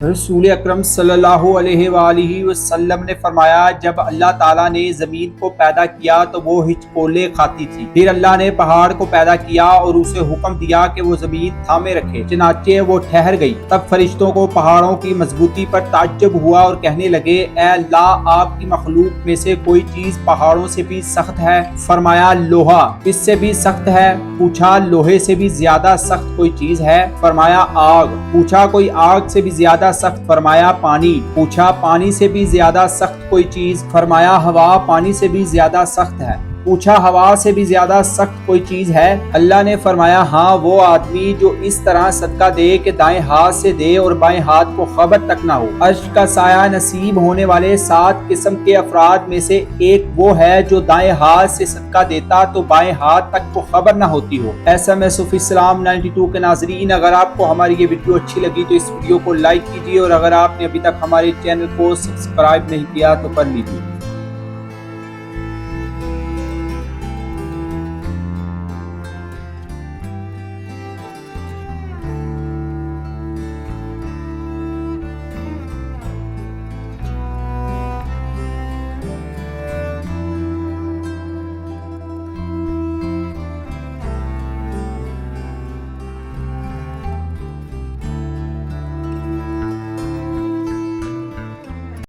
रसूल अकरम सल्लल्लाहु अलैहि वसल्लम ने फरमाया, जब अल्लाह ताला ने जमीन को पैदा किया तो वो हिचकोले खाती थी। फिर अल्लाह ने पहाड़ को पैदा किया और उसे हुक्म दिया कि वो जमीन थामे रखे, चनाचे वो ठहर गई। तब फरिश्तों को पहाड़ों की मजबूती पर ताज्जुब हुआ और कहने लगे, ए अल्लाह, आपकी मखलूक में से कोई चीज पहाड़ों से भी सख्त है? फरमाया, लोहा। इससे भी सख्त है? पूछा, लोहे से भी ज्यादा सख्त कोई चीज है? फरमाया, आग। पूछा, कोई आग से भी ज्यादा सख्त? फरमाया, पानी। पूछा, पानी से भी ज्यादा सख्त कोई चीज? फरमाया, हवा। पानी से भी ज्यादा सख्त है। पूछा, हवा से भी ज्यादा सख्त कोई चीज है? अल्लाह ने फरमाया, हाँ, वो आदमी जो इस तरह सदका दे कि दाएं हाथ से दे और बाएं हाथ को खबर तक ना हो। अर्श का साया नसीब होने वाले 7 किस्म के अफराद में से एक वो है जो दाएं हाथ से सदका देता तो बाएं हाथ तक को खबर ना होती हो। ऐसा मैं सूफी इस्लाम 92 के नाजरीन, अगर आपको हमारी ये वीडियो अच्छी लगी तो इस वीडियो को लाइक कीजिए और अगर आपने अभी तक हमारे चैनल को सब्सक्राइब नहीं किया तो कर लीजिए।